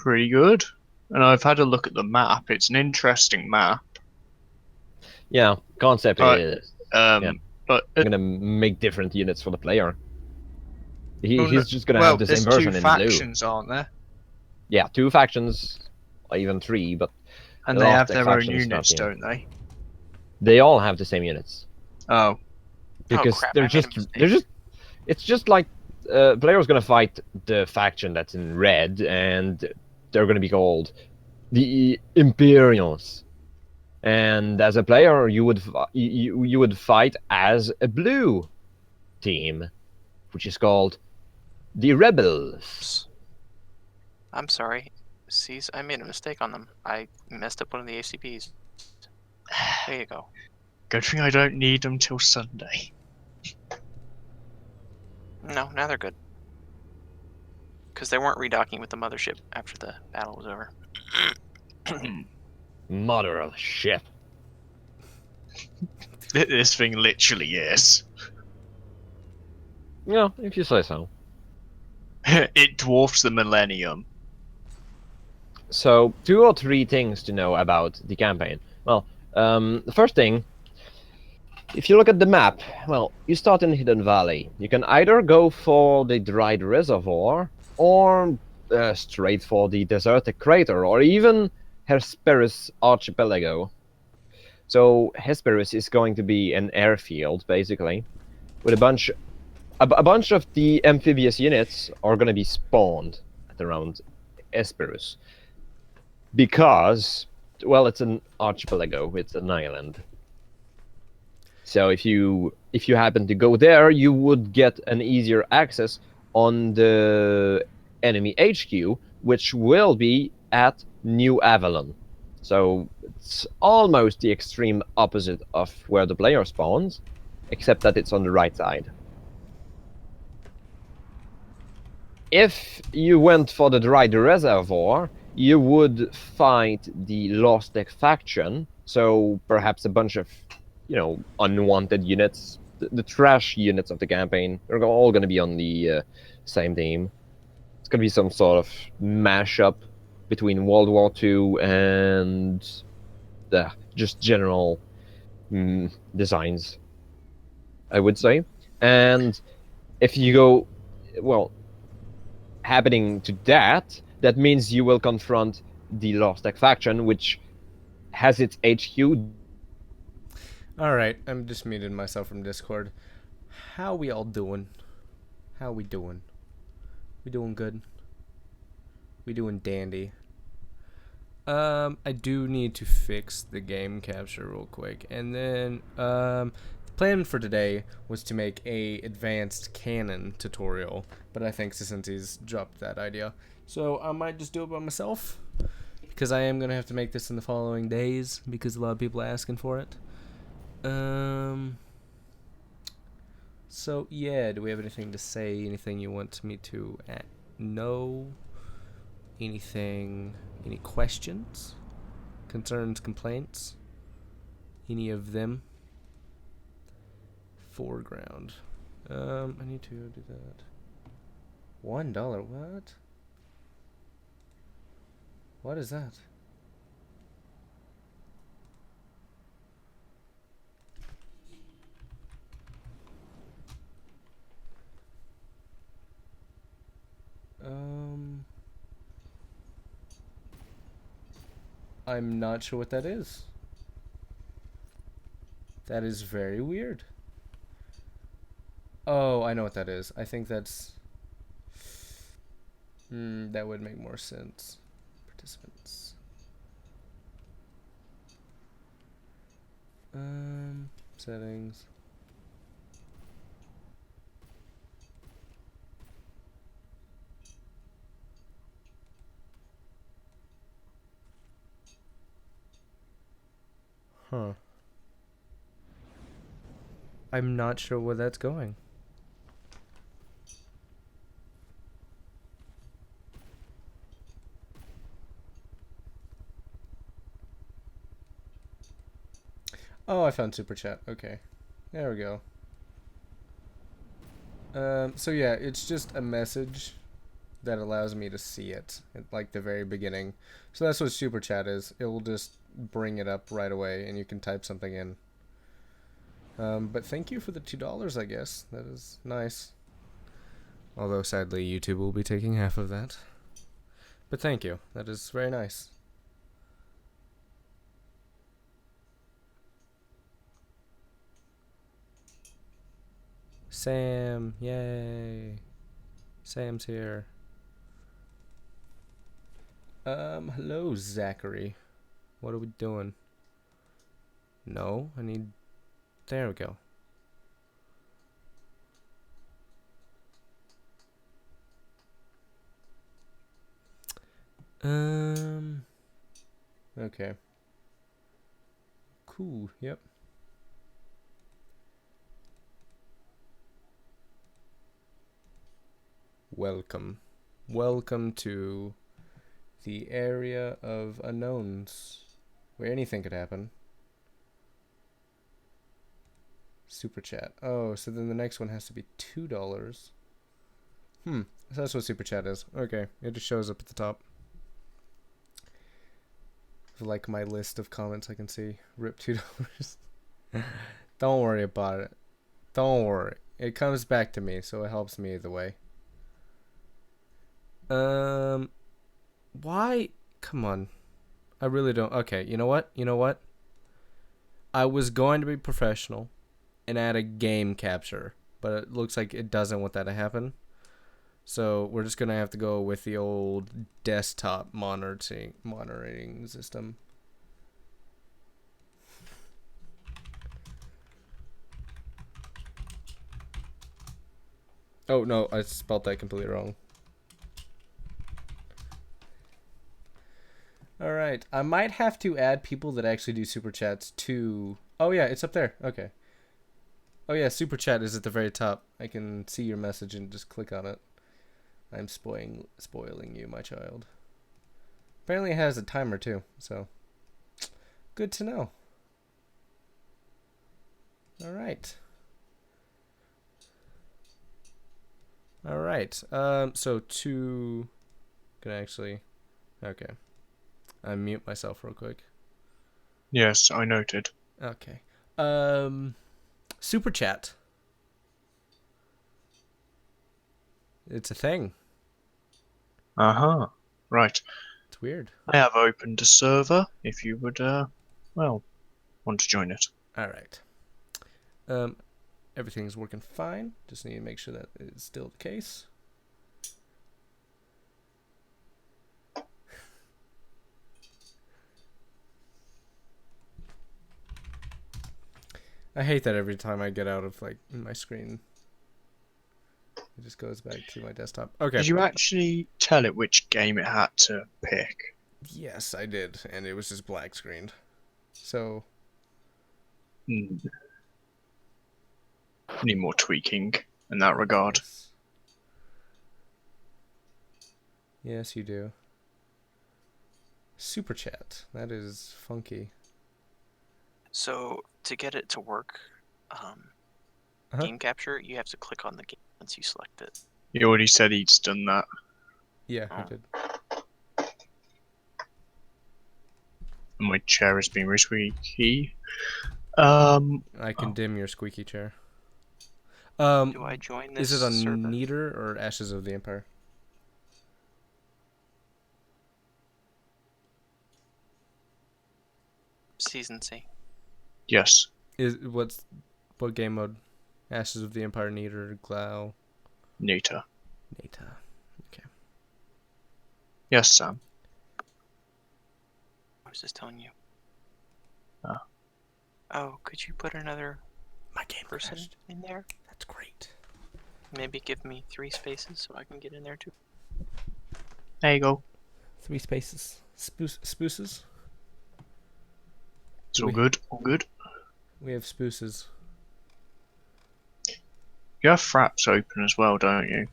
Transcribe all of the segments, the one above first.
pretty good. And I've had a look at the map. It's an interesting map. Yeah, concept But is yeah, um, but I'm gonna make different units for the player. oh, no, He's just gonna have well, the same there's two version in blue. factions, aren't there? Yeah, two factions, or even three, but And the they last have tech their own faction is not units, in. don't they? They all have the same units Oh, Oh because crap! I made a they're mistake. just it's just like player's gonna fight the faction that's in red, and they're gonna be called the Imperials. And as a player, you would fight as a blue team, which is called the Rebels. Oops. I'm sorry. See, I made a mistake on them. I messed up one of the ACBs. There you go. good thing I don't need them till Sunday. No, now they're good. Because they weren't redocking with the mothership after the battle was over. Mother of ship. This thing literally is. Yeah, if you say so. It dwarfs the Millennium. So, two or three things to know about the campaign. Well, the first thing, if you look at the map, well, you start in Hidden Valley. You can either go for the dried reservoir, or straight for the deserted crater, or even Hesperus Archipelago. So Hesperus is going to be an airfield, basically, with a bunch of the amphibious units are going to be spawned at around Hesperus, because, well, it's an archipelago, it's an island. So if you happen to go there, you would get an easier access on the enemy HQ, which will be at New Avalon. So it's almost the extreme opposite of where the player spawns, except that it's on the right side. If you went for the dried reservoir, you would fight the Lost Tech faction, so perhaps a bunch of, unwanted units, the trash units of the campaign. They're all going to be on the same team. It's going to be some sort of mashup between World War II and just general designs, I would say. And if you go, well, happening to that, that means you will confront the Lost Tech faction, which has its HQ. Alright, I'm just muted myself from Discord. How we all doing? How we doing? We doing good? We doing dandy? I do need to fix the game capture real quick. And then, the plan for today was to make a advanced cannon tutorial. But I think Sisensi's dropped that idea. So I might just do it by myself. Because I am going to have to make this in the following days. Because a lot of people are asking for it. So yeah, do we have anything to say? Anything you want me to know? Anything? Any questions? Concerns? Complaints? Any of them? Foreground. I need to do that. $1. What? What is that? I'm not sure what that is. That is very weird. Oh, I know what that is. I think that's... that would make more sense. Participants. Settings. Huh. I'm not sure where that's going. Oh, I found Super Chat. Okay. There we go. So yeah, it's just a message that allows me to see it at like the very beginning. So that's what Super Chat is. It will just bring it up right away, and you can type something in. But thank you for the $2, I guess. That is nice. Although sadly, YouTube will be taking half of that. But thank you. That is very nice. Sam, yay. Sam's here. Hello, Zachary. What are we doing? No, I need... There we go. Okay. Cool, yep. Welcome. Welcome to the area of unknowns, where anything could happen. Super Chat. Oh, so then the next one has to be $2. So that's what Super Chat is. Okay, it just shows up at the top. Like my list of comments I can see. Rip $2. Don't worry about it. Don't worry. It comes back to me, so it helps me either way. Why? Come on. I really don't. Okay, you know what? You know what? I was going to be professional and add a game capture, but it looks like it doesn't want that to happen. So we're just going to have to go with the old desktop monitoring system. Oh, no, I spelled that completely wrong. Alright, I might have to add people that actually do Super Chats to... Oh yeah, it's up there. Okay. Oh yeah, Super Chat is at the very top. I can see your message and just click on it. I'm spoiling you, my child. Apparently it has a timer too, so... Good to know. Alright. Alright, so to... Can I actually... Okay. I mute myself real quick. Yes, I noted. Okay. Super Chat. It's a thing. Uh-huh. Right. It's weird. I have opened a server if you would, well, want to join it. Alright. Everything's working fine. Just need to make sure that is still the case. I hate that every time I get out of like my screen. It just goes back to my desktop. Okay. Did you actually tell it which game it had to pick? Yes, I did, and it was just black screened. So Need more tweaking in that regard. yes, you do. Super Chat. That is funky. So to get it to work, game capture, you have to click on the game once you select it. He already said he'd done that. Yeah, I did. My chair has been really squeaky. I can dim your squeaky chair. Do I join this Is it on server? Neater or Ashes of the Empire? Season C. Yes. What game mode? Ashes of the Empire, Neater, Glau, Nita. Nata. Okay. Yes, Sam. I was just telling you. Ah. Oh, could you put another My game person crashed. in there? That's great. Maybe give me 3 spaces so I can get in there too. There you go. 3 spaces. Spooses? It's all good. All good. We have spooses. You have fraps open as well, don't you?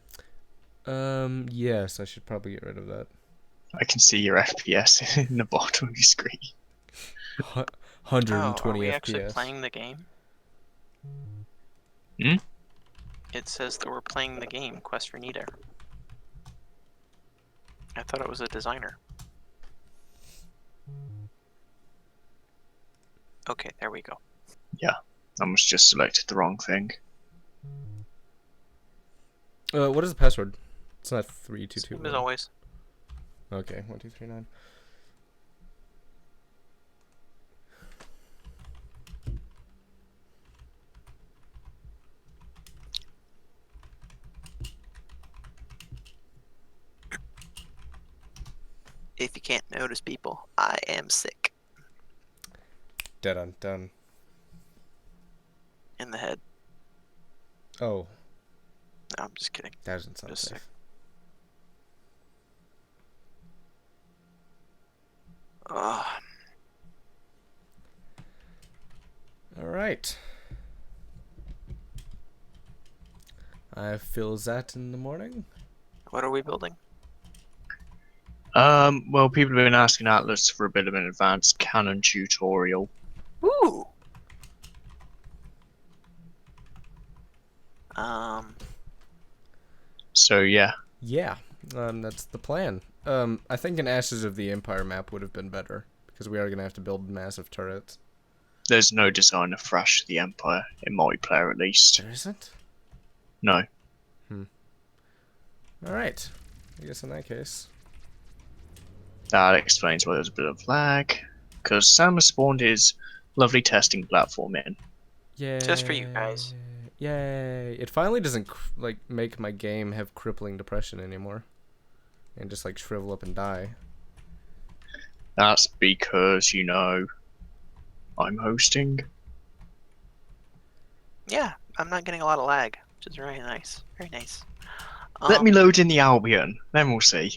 Yes, I should probably get rid of that. I can see your FPS in the bottom of your screen. 120 are we FPS. actually playing the game? Hmm? It says that we're playing the game, Quest for Nita. I thought it was a designer. Okay, there we go. I must just selected the wrong thing. What is the password? It's not 322. Same as always. Okay, 1239. If you can't notice, people, I am sick Dun dun. in the head. Oh, No, I'm just kidding. that doesn't sound Just safe. Ugh. All right. I feel that in the morning. What are we building? Well, people have been asking Atlas for a bit of an advanced cannon tutorial. Ooh. Um. So yeah, Yeah, that's the plan. I think an Ashes of the Empire map would have been better because we are gonna have to build massive turrets. there's no designer for Ash of the Empire in multiplayer, at least. There isn't. No. All right. I guess in that case. That explains why there's a bit of lag. Because Sam has spawned his lovely testing platform in. Yay. Just for you guys. Yay. It finally doesn't like make my game have crippling depression anymore. And just like shrivel up and die. That's because, you know, I'm hosting. Yeah, I'm not getting a lot of lag, which is very nice. Very nice. Let me load in the Albion, then we'll see.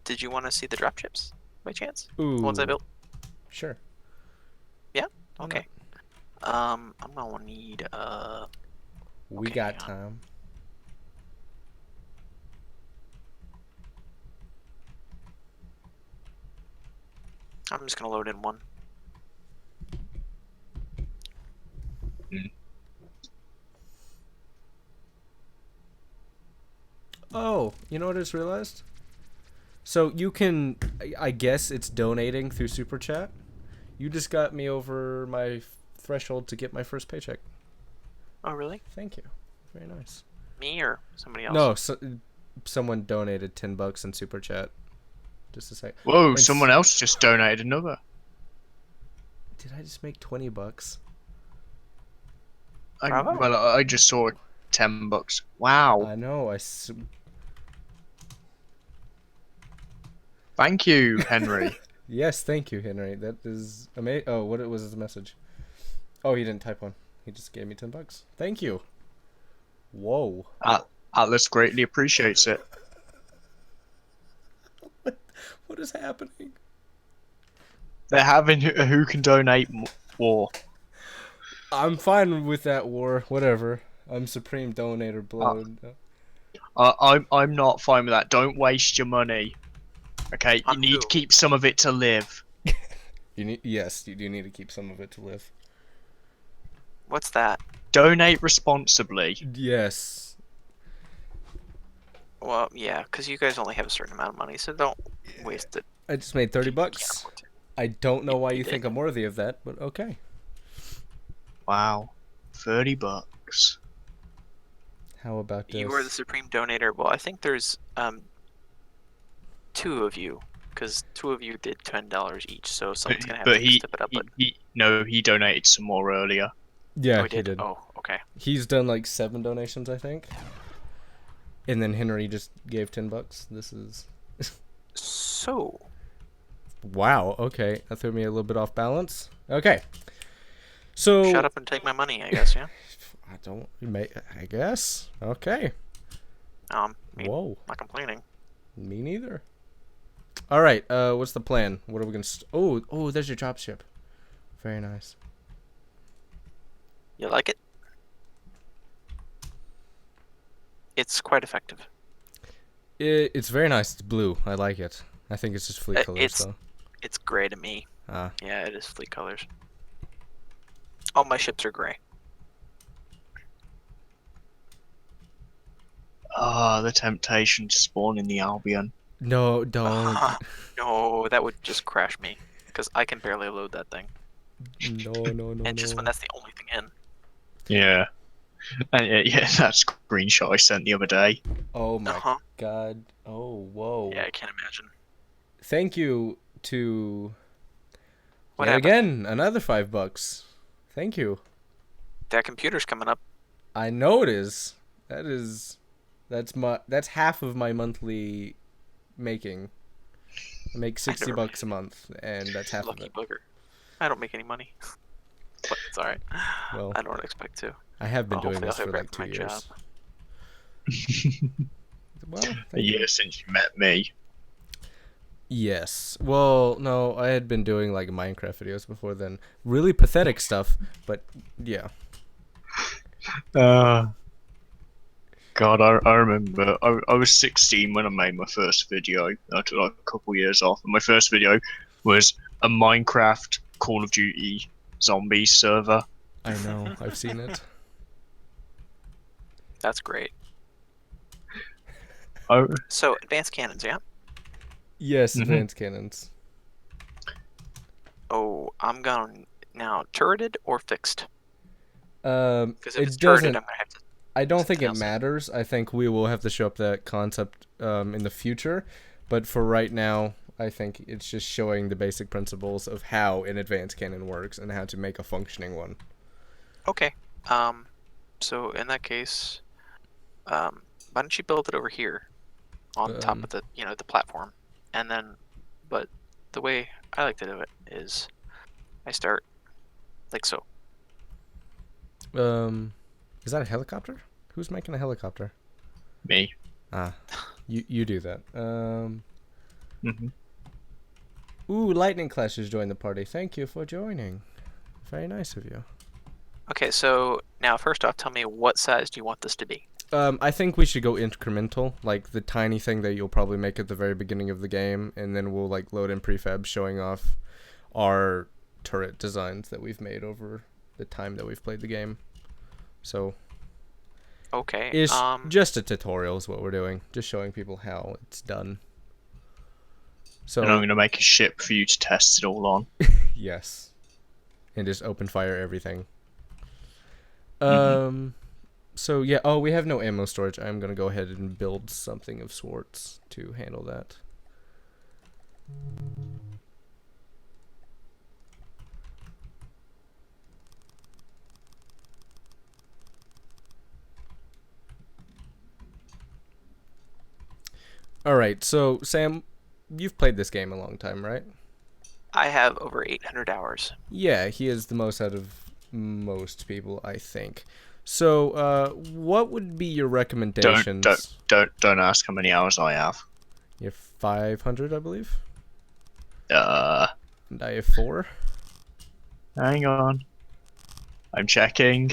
Did you want to see the dropships by chance? Ooh. The ones I built? Sure. Why Okay. I'm gonna need We Okay, got hang time. I'm just gonna load in one. Oh, you know what I just realized? So you can, I guess it's donating through Super Chat. You just got me over my threshold to get my first paycheck. Oh really? Thank you. Very nice. Me or somebody else? No, someone donated $10 in Super Chat. Just a sec. Whoa, It's- someone else just donated another. Did I just make $20? Bravo. Well, I just saw $10. Wow. I know. Thank you, Henry. Yes, thank you, Henry. That is amazing. Oh, what was his message? Oh, he didn't type one. He just gave me $10. Thank you. Whoa. Atlas greatly appreciates it. What is happening? They're having who can donate war. I'm fine with that war. Whatever. I'm Supreme Donator Blood. I'm not fine with that. Don't waste your money. Okay, you On need who? to keep some of it to live. Yes, you do need to keep some of it to live. What's that? Donate responsibly. Yes. Well, yeah, because you guys only have a certain amount of money, so don't waste it. I just made $30. Can't afford to. I don't know why you You think did. I'm worthy of that, but okay. Wow, $30. How about this? You are the supreme donator. Well, I think there's two of you, because two of you did $10 each, so someone's gonna have But to step it up. But he donated some more earlier. Yeah, oh, he did. Oh, okay. He's done like 7 donations, I think. And then Henry just gave $10. This is So wow. Okay, that threw me a little bit off balance. Okay, so shut up and take my money, I guess. Yeah. I guess. Okay. I mean, Whoa. not complaining. Me neither. All right. What's the plan? What are we gonna? Oh, there's your dropship. Very nice. You like it? It's quite effective. It's very nice. It's blue. I like it. I think it's just fleet colors it's- though. It's gray to me. Ah. Yeah, it is fleet colors. All my ships are gray. Ah, the temptation to spawn in the Albion. No, don't. No, that would just crash me because I can barely load that thing, No, no, no, and just when no. that's the only thing in. Yeah. And yeah, that screenshot I sent the other day. Oh my Uh-huh. god. Oh, whoa. Yeah, I can't imagine. Thank you to What yet happened? again another $5. Thank you. That computer's coming up. I know it is. That's half of my monthly making. I make I never $60 a month, and that's half of Lucky it. bugger. I don't make any money, but it's alright. Well, I don't expect to. I have been Well, doing hopefully this I'll for hear like back 2 from my job. years. Well, A thank you. year since you met me. Yes. Well, no, I had been doing like Minecraft videos before then. Really pathetic stuff, but yeah. God, I remember I was 16 when I made my first video. I took like a couple years off. And my first video was a Minecraft Call of Duty Zombies server. I know. I've seen it. That's great. Oh, So, advanced cannons, yeah? Yes, Mhm. advanced cannons. Oh, I'm going now. Turreted or fixed? Because if It it's turreted, doesn't. I'm going to have to. I don't think something it else in. matters. I think we will have to show up that concept in the future, but for right now, I think it's just showing the basic principles of how an advanced cannon works and how to make a functioning one. Okay. So in that case, why don't you build it over here on top of the, the platform, and then, but the way I like to do it is, I start like so. Is that a helicopter? Who's making a helicopter? me. Ah, you do that. hmm Ooh, Lightning Clash has joined the party. Thank you for joining. Very nice of you. Okay, so now first off, tell me what size do you want this to be? I think we should go incremental, like the tiny thing that you'll probably make at the very beginning of the game, and then we'll like load in prefab showing off our turret designs that we've made over the time that we've played the game. So Okay. it's just a tutorial is what we're doing, just showing people how it's done. So And I'm going to make a ship for you to test it all on. yes, and just open fire everything. Mhm. So yeah, oh, we have no ammo storage. I'm gonna go ahead and build something of sorts to handle that. Alright, so Sam, you've played this game a long time, right? I have over 800 hours. Yeah, he is the most out of most people, I think. So, what would be your recommendations? Don't ask how many hours I have. You have 500, I believe, Uh, and I have 4. hang on. I'm checking.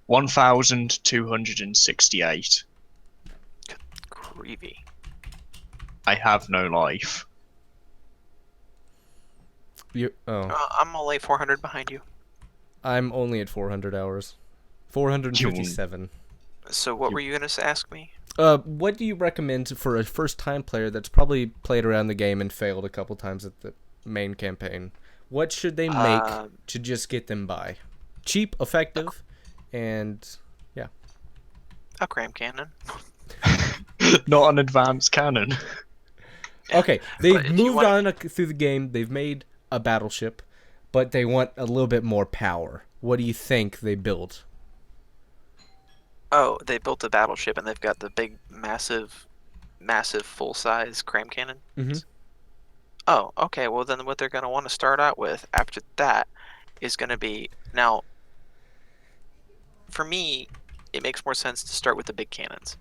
1,268. Creepy. I have no life. I'm only 400 behind you. I'm only at 400 hours. 457. So what You- were you gonna ask me? What do you recommend for a first-time player that's probably played around the game and failed a couple times at the main campaign? What should they make to just get them by? Cheap, effective, and yeah. A cram cannon. Not an advanced cannon. Okay, But they've if you moved wanna- on through the game. They've made a battleship, but they want a little bit more power. What do you think they built? Oh, they built a battleship and they've got the big, massive full-size cram cannon. Mhm. Oh, okay. Well, then what they're gonna want to start out with after that is gonna be now. For me, it makes more sense to start with the big cannons.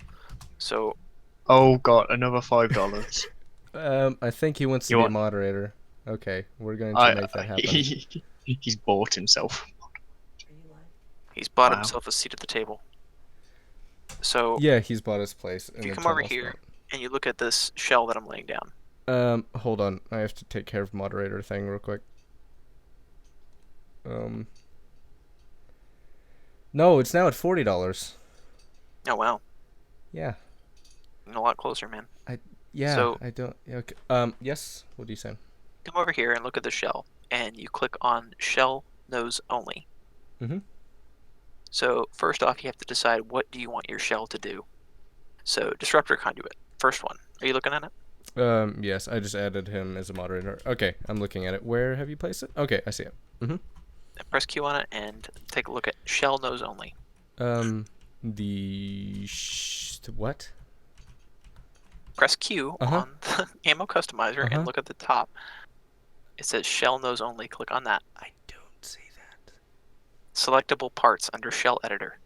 So Oh god, another $5. I think he wants to You be want- a moderator. Okay, we're going to make that happen. He's bought himself. he's bought Wow. himself a seat at the table. So Yeah, he's bought his place. if you come over here and you look at this shell that I'm laying down. Hold on. I have to take care of moderator thing real quick. No, it's now at $40. Oh wow. Yeah. A lot closer, man. Yeah. So- I don't. Okay. Yes. What do you say? Come over here and look at the shell, and you click on shell nose only. Mhm. So first off, you have to decide what do you want your shell to do. So disruptor conduit, first one. Are you looking at it? Yes. I just added him as a moderator. Okay. I'm looking at it. Where have you placed it? Okay. I see it. Mhm. Press Q on it and take a look at shell nose only. What? Press Q Uh-huh. on the ammo customizer Uh-huh. and look at the top. It says shell nose only. Click on that. I don't see that. Selectable parts under shell editor.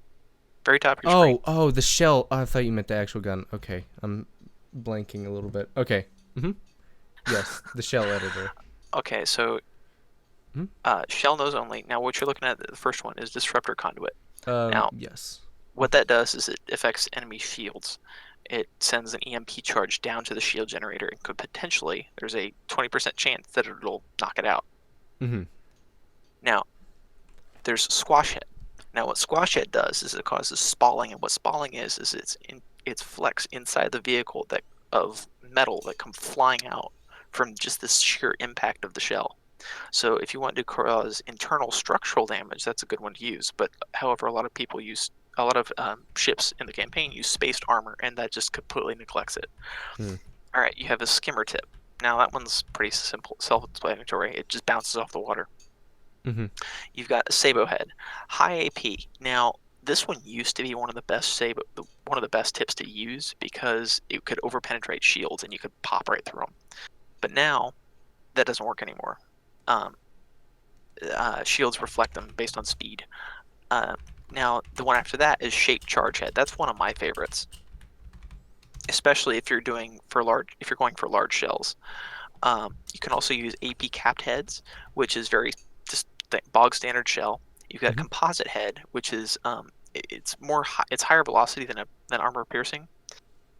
Very top of your screen. Oh, the shell. Oh, I thought you meant the actual gun. Okay. I'm blanking a little bit. Okay. Mhm. Yes, the shell editor. Okay, so Hmm? shell nose only. Now what you're looking at, the first one is disruptor conduit. Now- Yes. What that does is it affects enemy shields. It sends an EMP charge down to the shield generator and could potentially, there's a 20% chance that it'll knock it out. Mhm. Now, there's squash head. Now, what squash head does is it causes spalling, and what spalling is it's flex inside the vehicle that of metal that come flying out from just the sheer impact of the shell. So, if you want to cause internal structural damage, that's a good one to use. But however, a lot of ships in the campaign use spaced armor, and that just completely neglects it. Hmm. All right, you have a skimmer tip. Now that one's pretty simple, self-explanatory. It just bounces off the water. Mhm. You've got a Sabo head, high AP. Now this one used to be one of the best tips to use because it could overpenetrate shields and you could pop right through them. But now that doesn't work anymore. Shields reflect them based on speed. Now the one after that is shaped charge head. That's one of my favorites, especially if you're going for large shells. You can also use AP capped heads, which is very just bog standard shell. You've got Mhm. composite head, which is it's higher velocity than armor piercing,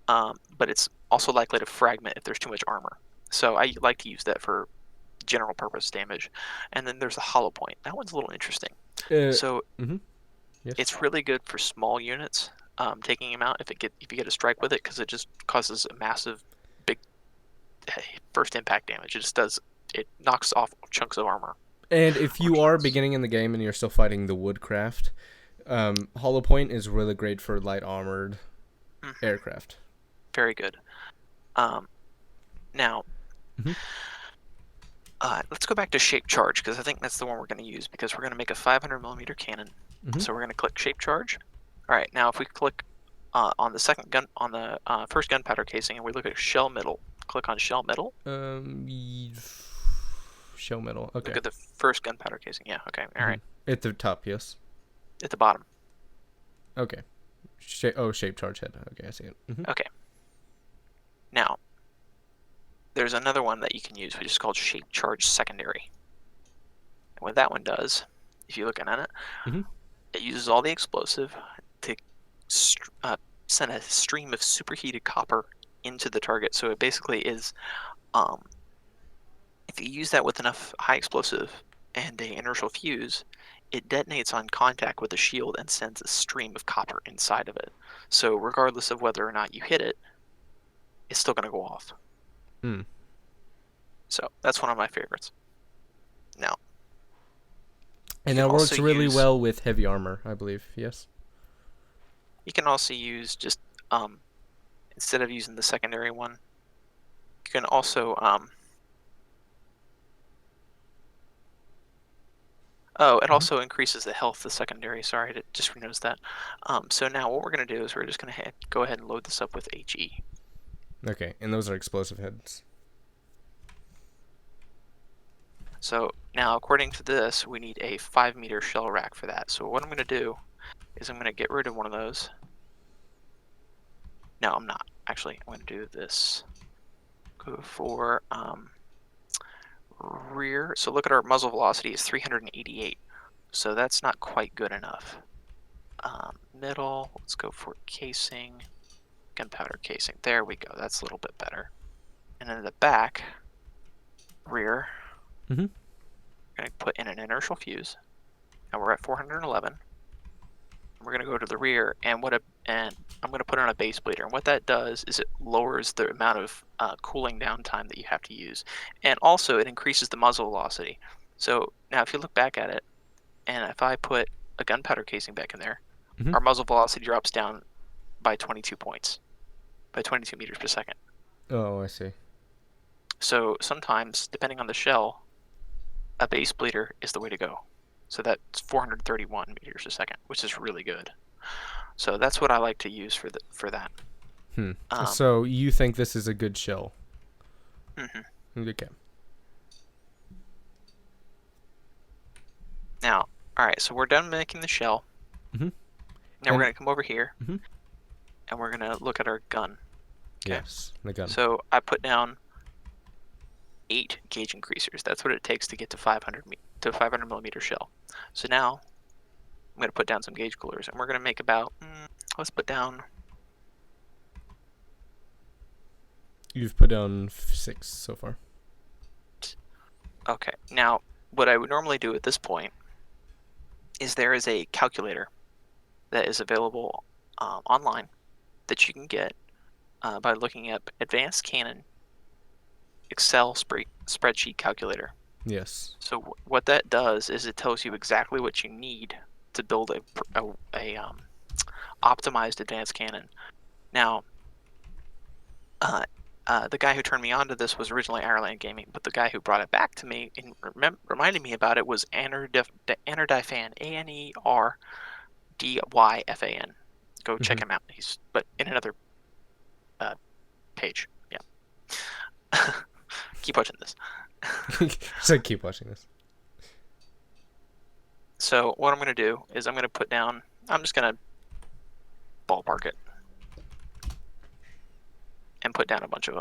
but it's also likely to fragment if there's too much armor. So I like to use that for general purpose damage. And then there's a hollow point. That one's a little interesting. So Mhm. Yes. it's really good for small units, taking them out if you get a strike with it, because it just causes a massive, big first impact damage. It knocks off chunks of armor. And if you are beginning in the game and you're still fighting the Woodcraft, Hollow Point is really great for light armored aircraft. Very good. Now, Mhm. let's go back to shape charge, because I think that's the one we're going to use, because we're going to make a 500 millimeter cannon. Mhm. So we're going to click shape charge. All right. Now, if we click on the first gunpowder casing, and we look at shell middle, click on shell middle. Shell metal. Okay. Look at the first gunpowder casing. Yeah. Okay. All right. At the top, yes. At the bottom. Okay. Shape charge head. Okay, I see it. Mhm. Okay. Now, there's another one that you can use, which is called shape charge secondary. And what that one does, if you're looking at it, Mhm. it uses all the explosive to send a stream of superheated copper into the target. So it basically is, if you use that with enough high explosive and a inertial fuse, it detonates on contact with the shield and sends a stream of copper inside of it. So regardless of whether or not you hit it, it's still going to go off. Hmm. So that's one of my favorites. Now, And you that can works also really use- well with heavy armor, I believe. Yes. you can also use just instead of using the secondary one, you can also it also increases the health of the secondary. Sorry, I just noticed that. So now what we're going to do is we're just going to go ahead and load this up with HE. Okay, and those are explosive heads. So now, according to this, we need a 5-meter shell rack for that. So what I'm going to do is I'm going to get rid of one of those. No, I'm not. Actually, I'm going to do this. Go for rear. So look at our muzzle velocity is 388. So that's not quite good enough. Middle, let's go for casing. Gunpowder casing. There we go. That's a little bit better. And then the back, rear, Mhm. we're going to put in an inertial fuse. And we're at 411. We're going to go to the rear, and and I'm going to put on a base bleeder. And what that does is it lowers the amount of cooling down time that you have to use. And also it increases the muzzle velocity. So now if you look back at it, and if I put a gunpowder casing back in there, Mhm. our muzzle velocity drops down by 22 points, by 22 meters per second. Oh, I see. So sometimes, depending on the shell, a base bleeder is the way to go. So that's 431 meters a second, which is really good. So that's what I like to use for that. So you think this is a good shell? Mhm. Okay. Now, all right, so we're done making the shell. Mhm. Now we're And- going to come over here, Mhm. and we're going to look at our gun. Okay. Yes, the gun. So I put down 8 gauge increasers. That's what it takes to get to 500 millimeter shell. So now I'm going to put down some gauge coolers, and we're going to make about, let's put down, You've put down 6 so far. okay. Now, what I would normally do at this point is there is a calculator that is available online that you can get by looking up Advanced Cannon Excel spreadsheet calculator. Yes. So what that does is it tells you exactly what you need to build a optimized advanced cannon. Now, the guy who turned me on to this was originally Ireland Gaming, but the guy who brought it back to me and reminded me about it was Anerdyfan, ANERDYFAN. Go check him out. He's in another page. Yeah. Keep watching this. So keep watching this. So what I'm going to do is I'm going to put down, I'm just going to ballpark it and put down a bunch of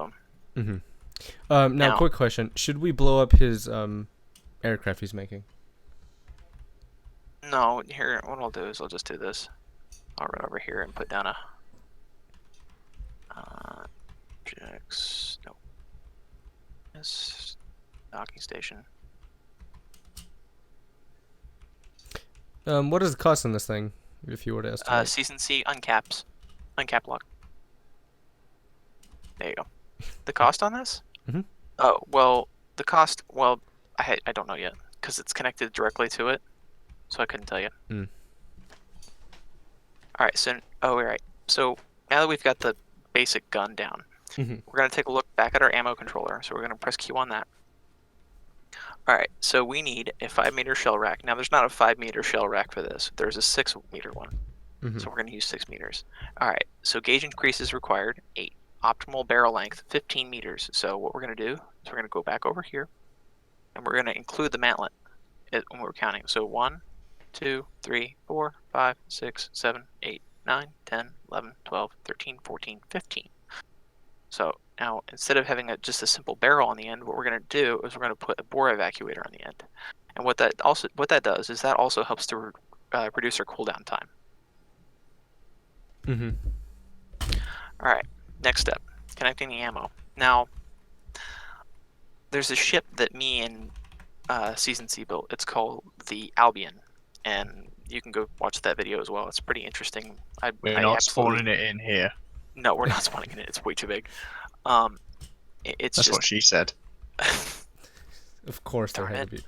them. Now, Now- quick question. Should we blow up his aircraft he's making? No, here, what I'll do is I'll just do this. I'll run over here and put down a objects, no, this docking station. What does it cost on this thing, if you were to estimate? Season C uncap lock. There you go. The cost on this? Mhm. Oh, well, the cost, well, I don't know yet because it's connected directly to it, so I couldn't tell you. Mm. All right, so right. So now that we've got the basic gun down, Mhm. we're gonna take a look back at our ammo controller. So we're gonna press Q on that. All right, so we need a 5-meter shell rack. Now there's not a 5-meter shell rack for this. There's a 6-meter one. Mhm. So we're gonna use 6 meters. All right, so gauge increase is required 8. Optimal barrel length 15 meters. So what we're gonna do is we're gonna go back over here, and we're gonna include the mantlet when we're counting. So 1, 2, 3, 4, 5, 6, 7, 8, 9, 10, 11, 12, 13, 14, 15. So now instead of having just a simple barrel on the end, what we're going to do is we're going to put a bore evacuator on the end. And what that does is that also helps to reduce our cooldown time. Mhm. All right, next step, connecting the ammo. Now, there's a ship that me and Season C built. It's called the Albion, and you can go watch that video as well. It's pretty interesting. We're not spawning it in here. No, we're not spawning in it. It's way too big. It's That's just what she said. Of course there Darn had to be.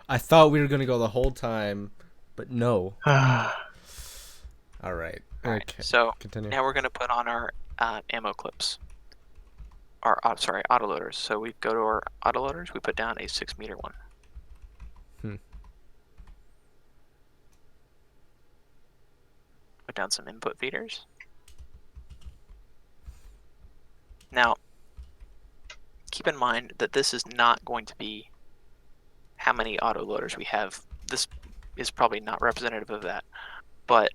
I thought we were gonna go the whole time, but no. All right. Alright, Okay. so Continue. now we're going to put on our ammo clips. Our autoloaders. So we go to our autoloaders, we put down a 6-meter one. Put down some input feeders. Now, keep in mind that this is not going to be how many autoloaders we have. This is probably not representative of that, but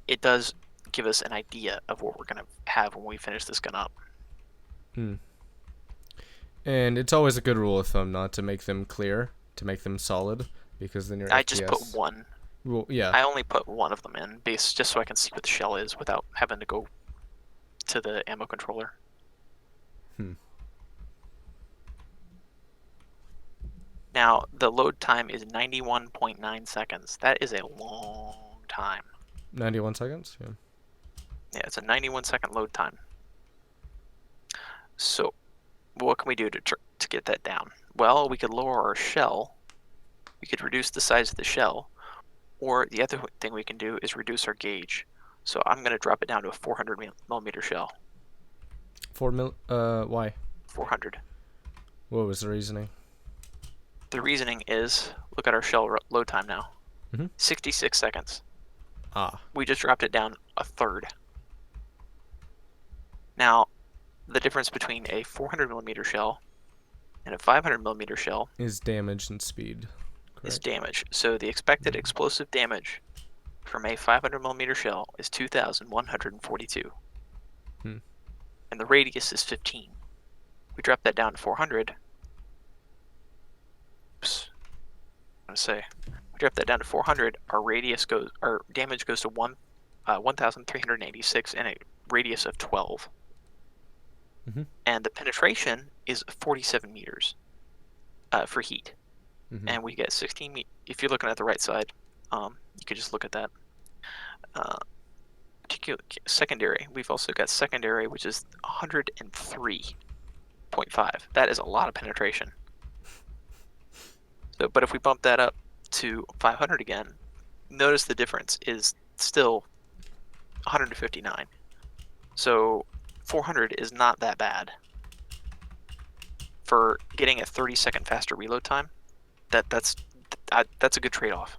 it does give us an idea of what we're going to have when we finish this gun up. And it's always a good rule of thumb not to make them clear, to make them solid, because then your I FPS... just put one. Well, yeah. I only put one of them in base just so I can see what the shell is without having to go to the ammo controller. Now, the load time is 91.9 seconds. That is a long time. 91 seconds? Yeah. Yeah, it's a 91-second load time. So, what can we do to get that down? Well, we could lower our shell. We could reduce the size of the shell. Or the other thing we can do is reduce our gauge. So I'm going to drop it down to a 400 millimeter shell. 4 mil. Why? 400. What was the reasoning? The reasoning is, look at our shell load time now. Mhm. 66 seconds. Ah. We just dropped it down a third. Now, the difference between a 400 millimeter shell and a 500 millimeter shell Is damage and speed. is Correct. damage. So the expected explosive damage from a 500 millimeter shell is 2,142. Hmm. And the radius is 15. We drop that down to 400. Oops. I'm gonna say, we drop that down to 400. Our damage goes to 1,386 and a radius of 12. Mhm. And the penetration is 47 meters for heat. Mhm. And we get 16 if you're looking at the right side, you could just look at that. Particular secondary, we've also got secondary, which is 103.5. That is a lot of penetration. So, but if we bump that up to 500 again, notice the difference is still 159. So 400 is not that bad for getting a 30-second faster reload time. That's a good trade-off.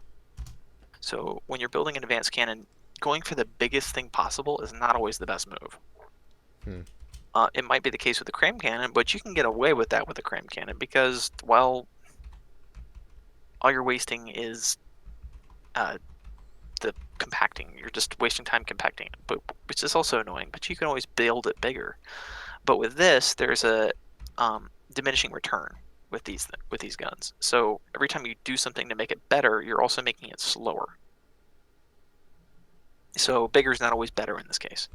So when you're building an advanced cannon, going for the biggest thing possible is not always the best move. It might be the case with the cram cannon, but you can get away with that with the cram cannon because, well, all you're wasting is the compacting. You're just wasting time compacting it, which is also annoying. But you can always build it bigger. But with this, there's a diminishing return with these guns. So every time you do something to make it better, you're also making it slower. So bigger is not always better in this case.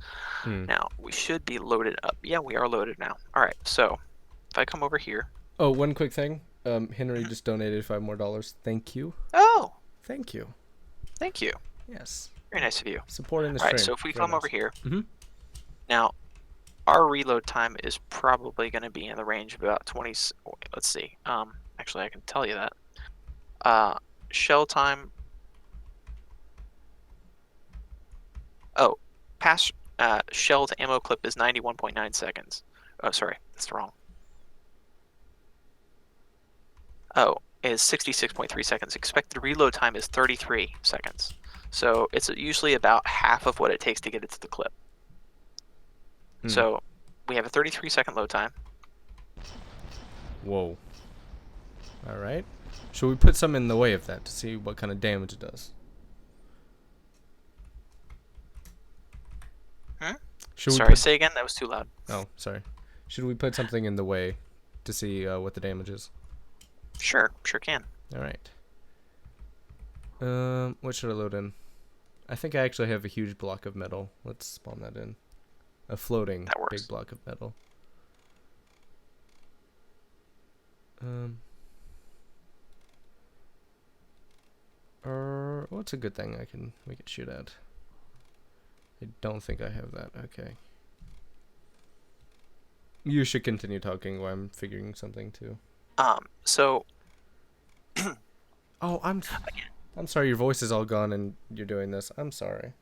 Now, we should be loaded up. Yeah, we are loaded now. All right, so if I come over here. Oh, one quick thing. Henry just donated $5 more. Thank you. Oh, Thank you. thank you. Yes. Very nice of you. Supporting the All stream. right, so if we Very come over nice. here. Mhm. Now, our reload time is probably going to be in the range of about 20. Let's see. Actually, I can tell you that. Shell time. Oh, pass shell to ammo clip is 91.9 seconds. Oh, sorry, that's wrong. Oh, is 66.3 seconds. Expected reload time is 33 seconds. So it's usually about half of what it takes to get it to the clip. So we have a 33-second load time. Whoa. All right. Should we put some in the way of that to see what kind of damage it does? Sorry, say again. That was too loud. Oh, sorry. Should we put something in the way to see what the damage is? Sure can. All right. What should I load in? I think I actually have a huge block of metal. Let's spawn that in. A floating big block of metal. What's a good thing we could shoot at? I don't think I have that. Okay. You should continue talking while I'm figuring something too. So. Oh, I'm sorry. Your voice is all gone and you're doing this. I'm sorry.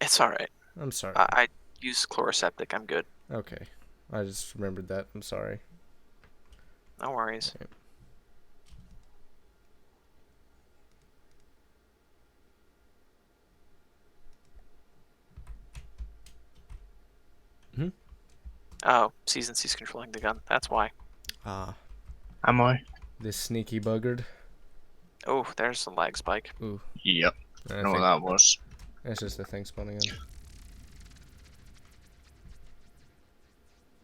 It's all right. I'm sorry. I use chloroseptic. I'm good. Okay. I just remembered that. I'm sorry. No worries. Okay. Oh, Season C's controlling the gun. That's why. Ah. Am I? This sneaky buggard. Oh, there's the lag spike. Ooh. Yep. I know what that was. That's just the thing spawning in.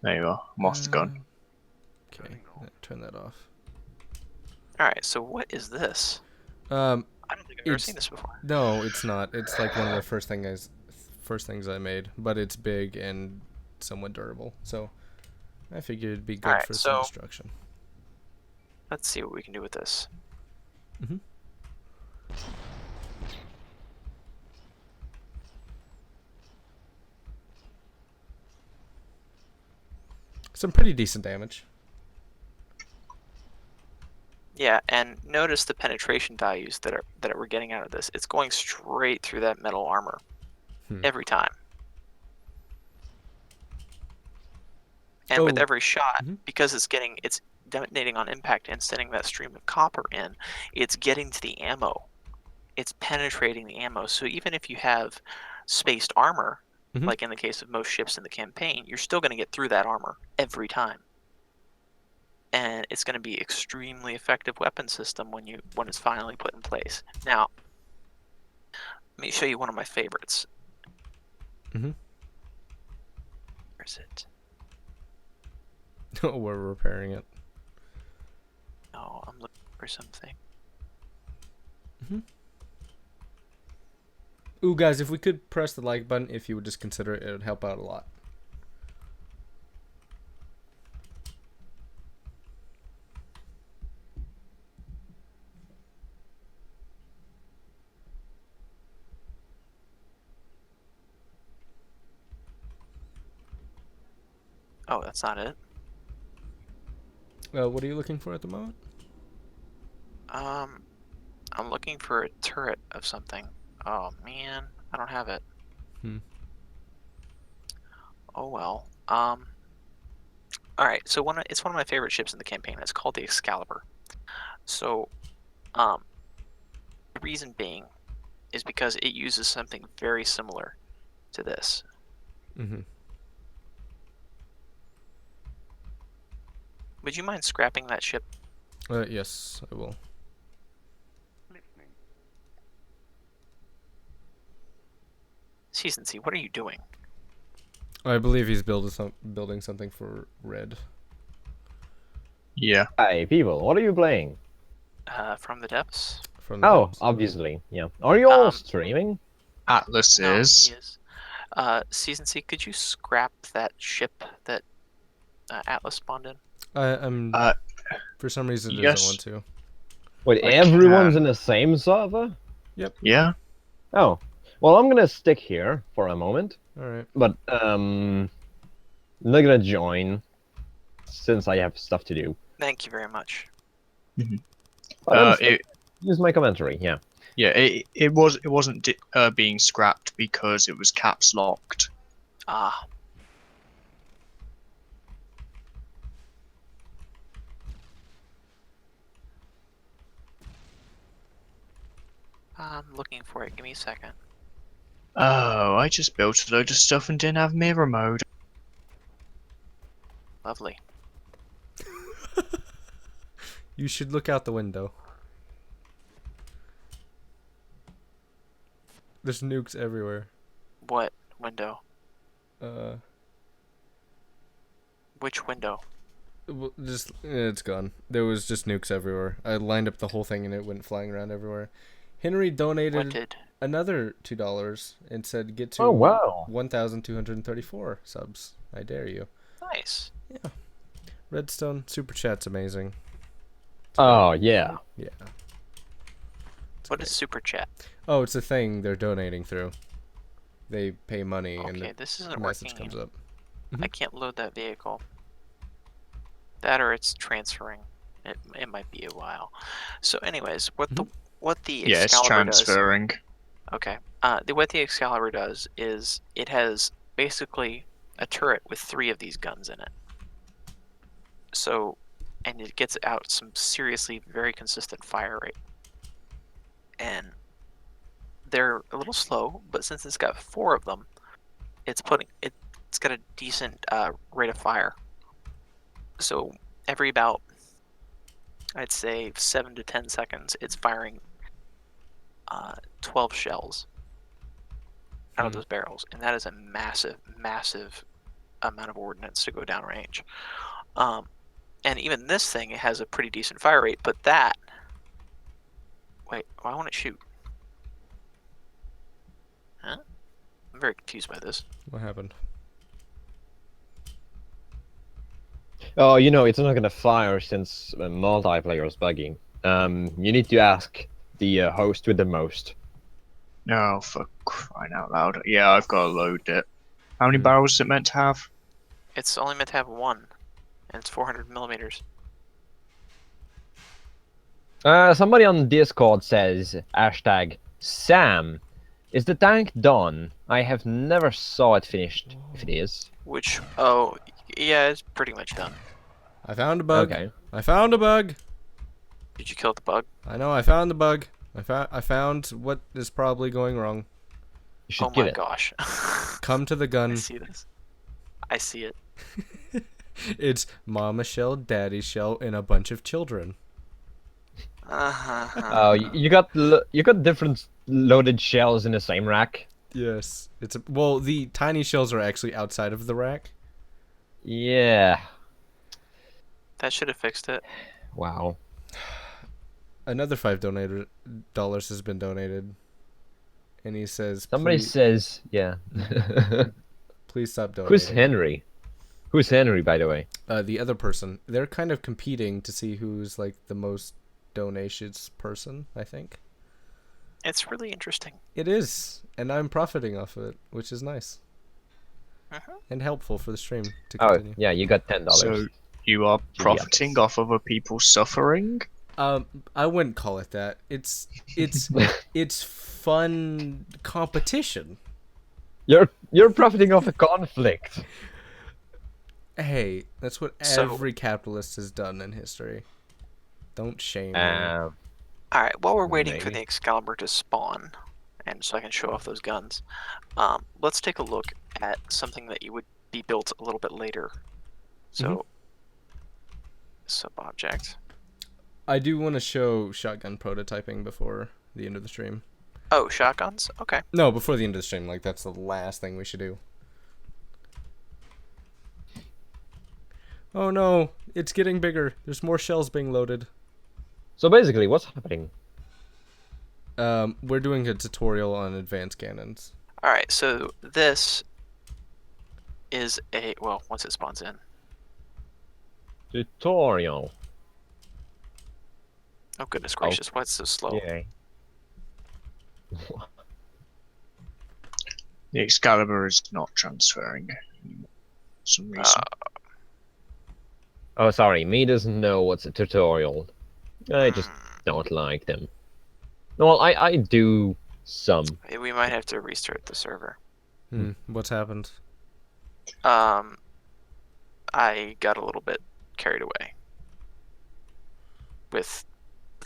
There you are. I'm off the gun. Okay. Turn that off. Alright, so what is this? I don't think I've ever seen this before. No, it's not. It's like one of the first things I made, but it's big and somewhat durable. So I figured it'd be good for some destruction. Let's see what we can do with this. Some pretty decent damage. Yeah, and notice the penetration values that we're getting out of this. It's going straight through that metal armor every time. And with Oh. every shot, Mhm. because it's detonating on impact and sending that stream of copper in, it's getting to the ammo. It's penetrating the ammo. So even if you have spaced armor, Mhm. like in the case of most ships in the campaign, you're still going to get through that armor every time. And it's going to be extremely effective weapon system when it's finally put in place. Now, let me show you one of my favorites. Mhm. Where is it? Oh, we're repairing it. Oh, I'm looking for something. Ooh, guys, if we could press the like button, if you would just consider it, it would help out a lot. Oh, that's not it. What are you looking for at the moment? I'm looking for a turret of something. Oh man, I don't have it. Oh well. All right. So it's one of my favorite ships in the campaign. It's called the Excalibur. So, the reason being is because it uses something very similar to this. Mm-hmm. Would you mind scrapping that ship? Yes, I will. Season C, what are you doing? I believe he's building something for Red. Yeah. Hey, people, what are you playing? From the depths? From the Oh, depths. obviously, yeah. Are you all streaming? Atlas No, is. he is. Season C, could you scrap that ship that Atlas spawned in? I'm Uh, for some reason yes. doesn't want to. Wait, I everyone's can. in the same server? Yeah. Oh, well, I'm gonna stick here for a moment, All right. but I'm not gonna join since I have stuff to do. Thank you very much. But I'm It use my commentary, yeah. yeah. It wasn't being scrapped because it was caps locked. Ah. I'm looking for it. Give me a second. Oh, I just built a load of stuff and didn't have mirror mode. Lovely. You should look out the window. There's nukes everywhere. What window? Uh, Which window? just it's gone. There was just nukes everywhere. I lined up the whole thing and it went flying around everywhere. Henry What donated did? another $2 and said, "Get to Oh, wow. 1,234 subs. I dare you." Nice. Redstone super chat's amazing. Oh, yeah. Yeah. What is super chat? Oh, it's a thing they're donating through. They pay money and Okay, the this isn't message working. comes up. I can't load that vehicle. That or it's transferring. It might be a while. So, anyways, what the Yeah, it's Excalibur does. transferring. Okay. What the Excalibur does is it has basically a turret with 3 of these guns in it. So, and it gets out some seriously very consistent fire rate. And they're a little slow, but since it's got 4 of them, it's got a decent rate of fire. So every about, I'd say 7 to 10 seconds, it's firing 12 shells out of those barrels, and that is a massive, massive amount of ordnance to go downrange. And even this thing, it has a pretty decent fire rate, but that. Wait, why won't it shoot? Huh? I'm very confused by this. What happened? Oh, you know, it's not gonna fire since multiplayer is buggy. You need to ask the host with the most. No, for crying out loud. Yeah, I've got to load it. How many barrels is it meant to have? It's only meant to have 1. and it's 400 millimeters. Somebody on Discord says hashtag Sam. Is the tank done? I have never saw it finished. If it is, Which, oh, yeah, it's pretty much done. I found a bug. okay. I found a bug. Did you kill the bug? I know. I found the bug. I found what is probably going wrong. You should Oh kill my it. gosh. Come to the I gun. see this. I see it. It's Mama Shell, Daddy Shell, and a bunch of children. Oh, you got different loaded shells in the same rack. Yes. Well, the tiny shells are actually outside of the rack. Yeah. That should have fixed it. Wow. Another $5 has been donated. And he says, Somebody please, says, yeah. please stop donating. Who's Henry? Who's Henry, by the way? The other person. They're kind of competing to see who's like the most donations person, I think. It's really interesting. It is, and I'm profiting off of it, which is nice Uh-huh. and helpful for the stream to Oh, continue. yeah, you got $10. So you are profiting off other people's suffering? I wouldn't call it that. It's it's fun competition. You're profiting off a conflict. Hey, that's what So- every capitalist has done in history. Don't shame me. Alright, while we're waiting for Maybe. the Excalibur to spawn, and so I can show off those guns, let's take a look at something that you would be built a little bit later. So, sub-object. I do want to show shotgun prototyping before the end of the stream. Oh, shotguns? Okay. No, before the end of the stream. Like, that's the last thing we should do. Oh no, it's getting bigger. There's more shells being loaded. So basically, what's happening? We're doing a tutorial on advanced cannons. Alright, so this is a, well, once it spawns in. Tutorial. Oh goodness gracious, why it's so slow? Yeah. The Excalibur is not transferring anymore for some reason. Oh, sorry. Me doesn't know what's a tutorial. I just don't like them. No, well, I do some. We might have to restart the server. What's happened? I got a little bit carried away with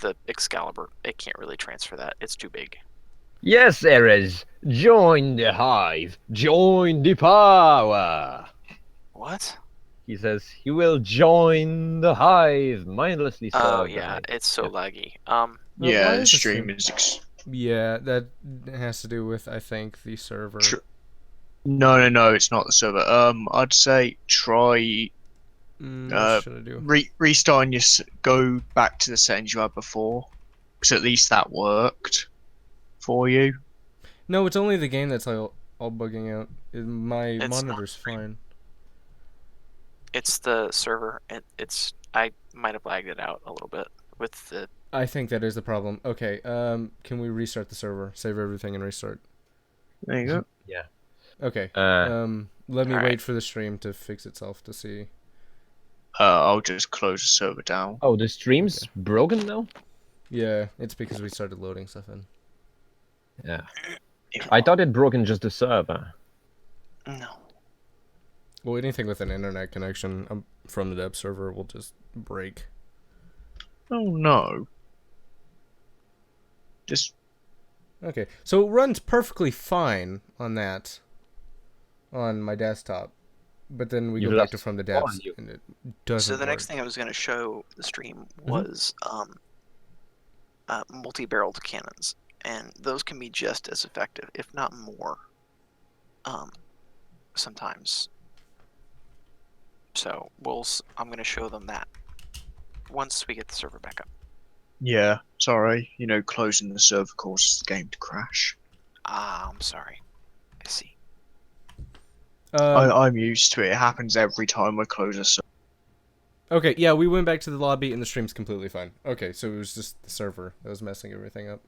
the Excalibur. It can't really transfer that. It's too big. Yes, Erez. Join the hive. Join the power. What? He says he will join the hive mindlessly. Oh serve the yeah, hive. it's so laggy. why Yeah, the is the stream stream- is. Yeah, that has to do with, I think, the server. No, it's not the server. I'd say try What should I do? restarting your. Go back to the settings you had before, because at least that worked for you. No, it's only the game that's all bugging out. My It's not monitor's fine. It's the server. I might have lagged it out a little bit with the. I think that is the problem. Okay, can we restart the server? Save everything and restart. There you go. Okay. Uh, Let me Alright. wait for the stream to fix itself to see. I'll just close the server down. oh, the stream's broken now? Yeah, it's because we started loading stuff in. Yeah. I thought it broken just the server. No. Well, anything with an internet connection from the dev server will just break. Oh no. Just Okay, so it runs perfectly fine on that, on my desktop, but then we You go back to lost from the spawn, devs, you- and it doesn't So the next work. thing I was going to show the stream was multi-barreled cannons, and those can be just as effective, if not more. Sometimes. So I'm going to show them that once we get the server back up. yeah. Sorry, closing the server causes the game to crash. Ah, I'm sorry. I see. I'm used to it. It happens every time I close a server. Okay, yeah, we went back to the lobby, and the stream's completely fine. Okay, so it was just the server that was messing everything up.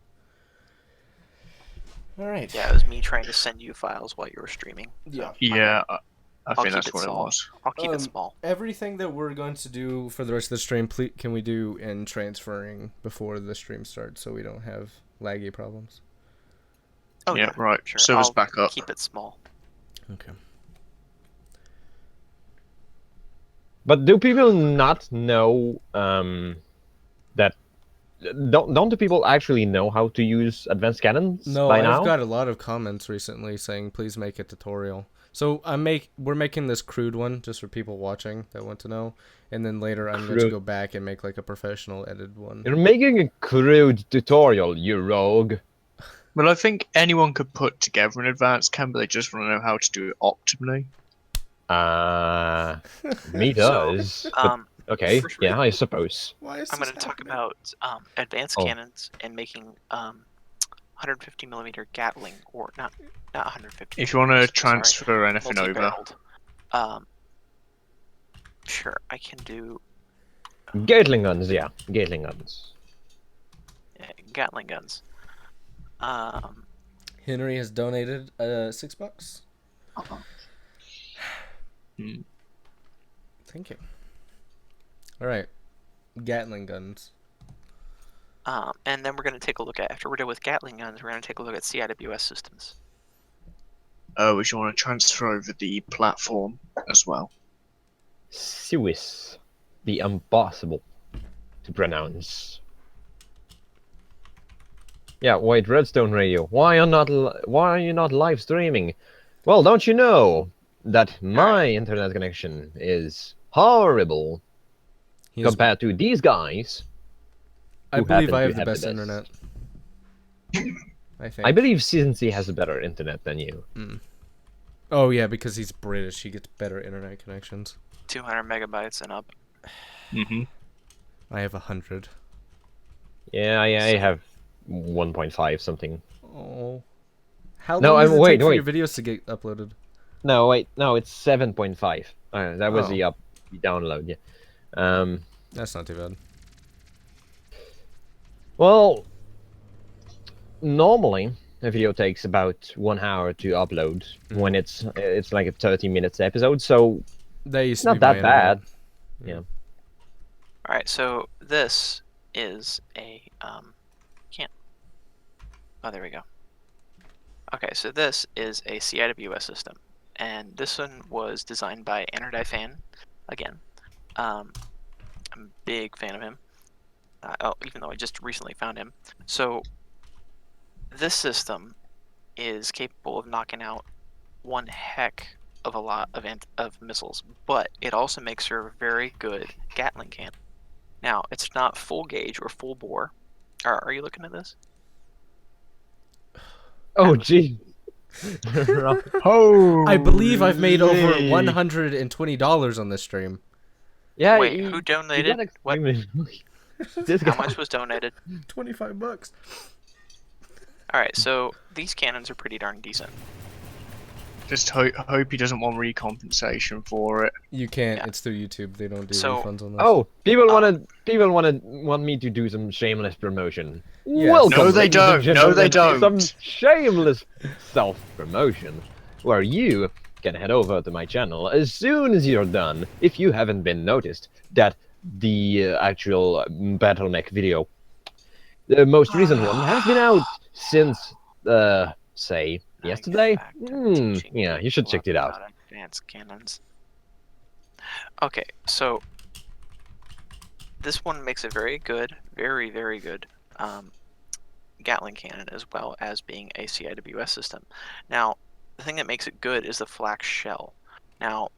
All right. Yeah, it was me trying to send you files while you were streaming. Yeah. Yeah, I I'll think keep that's it what it small. was. I'll keep it small. Everything that we're going to do for the rest of the stream, can we do in transferring before the stream starts so we don't have laggy problems? Oh Yeah, right. Sure. Server's I'll back up. keep it small. Okay. But do people not know that? Don't the people actually know how to use advanced cannons No, by I've now? got a lot of comments recently saying please make a tutorial. So we're making this crude one just for people watching that want to know, and then later I'm going to Crude. go back and make like a professional edited one. You're making a crude tutorial, you rogue. Well, I think anyone could put together an advanced cam, but they just want to know how to do it optimally. Me does. But, okay, first yeah, I suppose. Why is I'm this going to talk happening? about advanced Oh. cannons and making 150 millimeter Gatling, or not 150. If you want to millimeters, sorry, transfer anything over, multi-barreled. Sure, I can do Gatling guns, yeah, Gatling guns. Gatling guns. Henry has donated $6. Hmm. Thank you. All right, Gatling guns. And then we're going to take a look at, after we're done with Gatling guns, we're going to take a look at CIWS systems. if you want to transfer over the platform as well. Swiss, the impossible to pronounce. Yeah, wait, Redstone Radio. Why are you not live streaming? Well, don't you know that my internet connection is horrible He is- compared to these guys? I who believe happen I to have the have best the internet. I think. I believe CNC has a better internet than you. Oh yeah, because he's British, he gets better internet connections. 200 megabytes and up. Mm-hmm. I have 100. Yeah, I have 1.5 something. Oh. How No, long does it wait, take for wait. your videos to get uploaded? No, wait, no, it's 7.5. That was Oh. the download, yeah. That's not too bad. Well, normally a video takes about 1 hour to upload when it's like a 30 minutes episode, so That used it's to not be my that bad. internet. Yeah. All right, so this is a can't. Oh, there we go. Okay, so this is a CIWS system, and this one was designed by Anardai Fan. Again, I'm a big fan of him. Even though I just recently found him. So this system is capable of knocking out one heck of a lot of missiles, but it also makes her a very good Gatling cannon. Now, it's not full gauge or full bore. Are you looking at this? Oh, gee. Oh, I believe I've made over $120 on this stream. Yeah, Wait, you who got donated? What? extremely- This How guy. much was donated? $25. All right, so these cannons are pretty darn decent. Just hope he doesn't want recompensation for it. You can't. Yeah. It's through YouTube. They don't do So- refunds on this. Oh, people want me to do some shameless promotion. Yes. Welcome, No, they ladies and don't. No, they gentlemen, to don't. Some shameless self-promotion, where you can head over to my channel as soon as you're done. If you haven't been noticed that the actual Battle.mech video, the most recent one, has been out since say yesterday. Yeah, you should check it out. Advanced cannons. Okay, so this one makes a very good, very, very good Gatling cannon, as well as being a CIWS system. Now, the thing that makes it good is the flak shell. Now,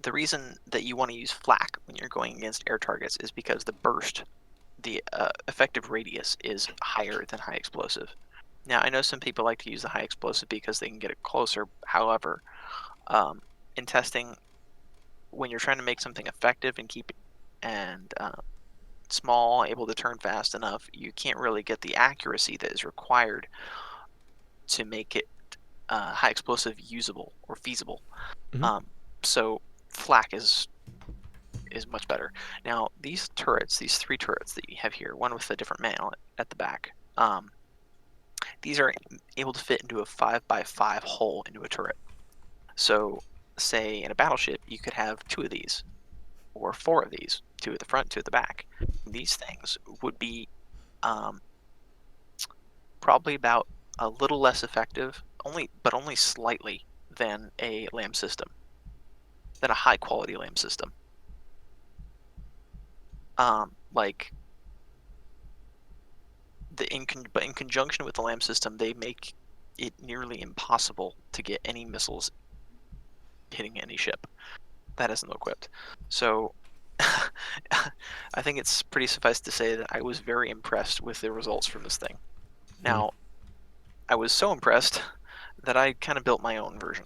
the reason that you want to use flak when you're going against air targets is because the burst, the effective radius, is higher than high explosive. Now, I know some people like to use the high explosive because they can get it closer. However, in testing, when you're trying to make something effective and keep small, able to turn fast enough, you can't really get the accuracy that is required to make it high explosive usable or feasible. So flak is much better. Now, these turrets, these 3 turrets that you have here, one with a different man at the back, these are able to fit into a 5x5 hole into a turret. So, say in a battleship, you could have 2 of these, or 4 of these, 2 at the front, 2 at the back. These things would be probably about a little less effective, but only slightly, than a LAM system, than a high quality LAM system. Like but in conjunction with the LAM system, they make it nearly impossible to get any missiles hitting any ship that isn't equipped. So I think it's pretty suffice to say that I was very impressed with the results from this thing. Now, I was so impressed that I kind of built my own version.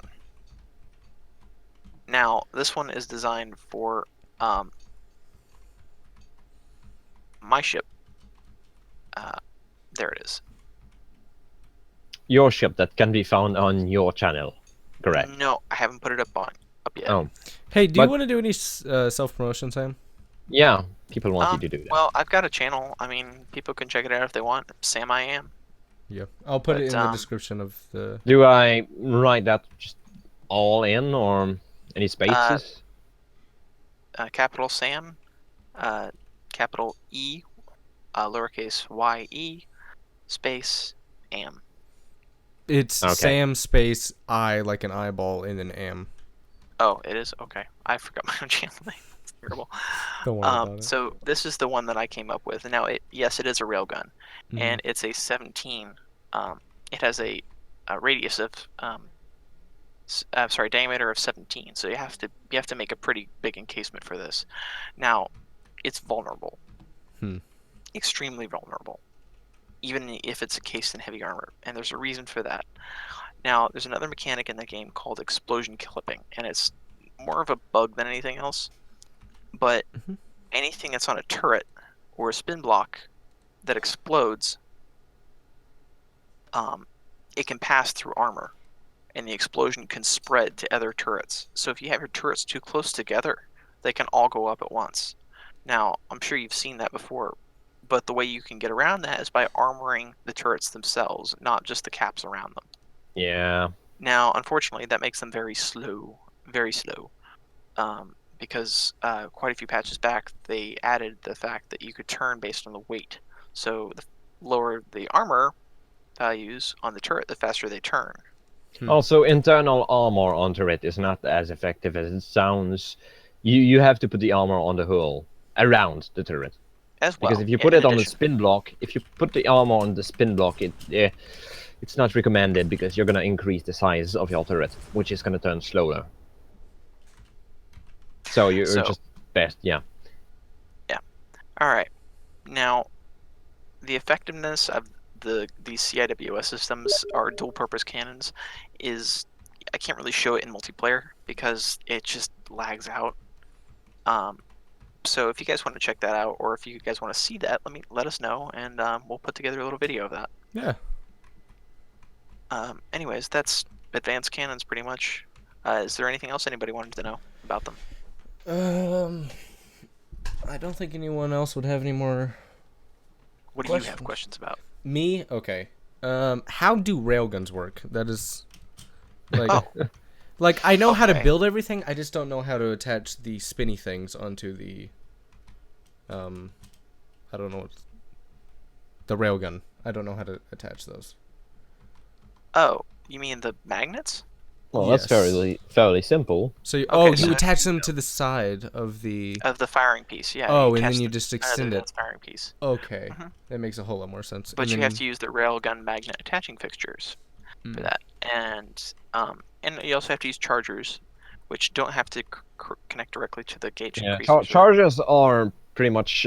Now, this one is designed for my ship. There it is. Your ship that can be found on your channel, correct? No, I haven't put it up yet. Oh, Hey, do you But- want to do any self-promotion, Sam? yeah. People want you to do that. Well, I've got a channel. I mean, people can check it out if they want. Sam I am. Yeah. I'll put it But, in the description of the... Do I write that just all in, or any spaces? Capital Sam, capital E, lowercase y-e, space am. It's Okay. Sam space I, like an eyeball, in an am. Oh, it is? Okay. I forgot my own channel name. It's terrible. Don't worry about it. So this is the one that I came up with. Now, yes, it is a railgun, Mhm. and it's a 17. It has a radius of, diameter of 17. So you have to make a pretty big encasement for this. Now, it's vulnerable. Extremely vulnerable, even if it's encased in heavy armor, and there's a reason for that. Now, there's another mechanic in the game called explosion clipping, and it's more of a bug than anything else. But anything that's on a turret or a spin block that explodes, it can pass through armor, and the explosion can spread to other turrets. So if you have your turrets too close together, they can all go up at once. Now, I'm sure you've seen that before, but the way you can get around that is by armoring the turrets themselves, not just the caps around them. Yeah. Now, unfortunately, that makes them very slow, because quite a few patches back, they added the fact that you could turn based on the weight. So the lower the armor values on the turret, the faster they turn. Also, internal armor on turret is not as effective as it sounds. You have to put the armor on the hull, around the turret. As well, Because if you in put it on the addition. spin block, if you put the armor on the spin block, it's not recommended because you're gonna increase the size of your turret, which is gonna turn slower. So you're So- just best, yeah. All right. Now, the effectiveness of these CIWS systems, are dual-purpose cannons, is I can't really show it in multiplayer because it just lags out. So if you guys want to check that out, or if you guys want to see that, let us know, and we'll put together a little video of that. Yeah. Anyways, that's advanced cannons pretty much. Is there anything else anybody wanted to know about them? I don't think anyone else would have any more. What do you have Questions? questions about? Me? Okay. How do railguns work? That is, like, Oh. like I know how to Okay. build everything. I just don't know how to attach the spinny things onto the, I don't know, the railgun. I don't know how to attach those. Oh, you mean the magnets? Well, Yes. that's fairly simple. So you, Okay, you so- attach them to the side of the. Of the firing piece, yeah. Oh, and attach then you the just other extend it. advanced firing piece. Okay, Mhm. that makes a whole lot more sense. But And you then- have to use the railgun magnet attaching fixtures for that, and you also have to use chargers, which don't have to connect directly to the gauge Yeah, increasers. chargers are pretty much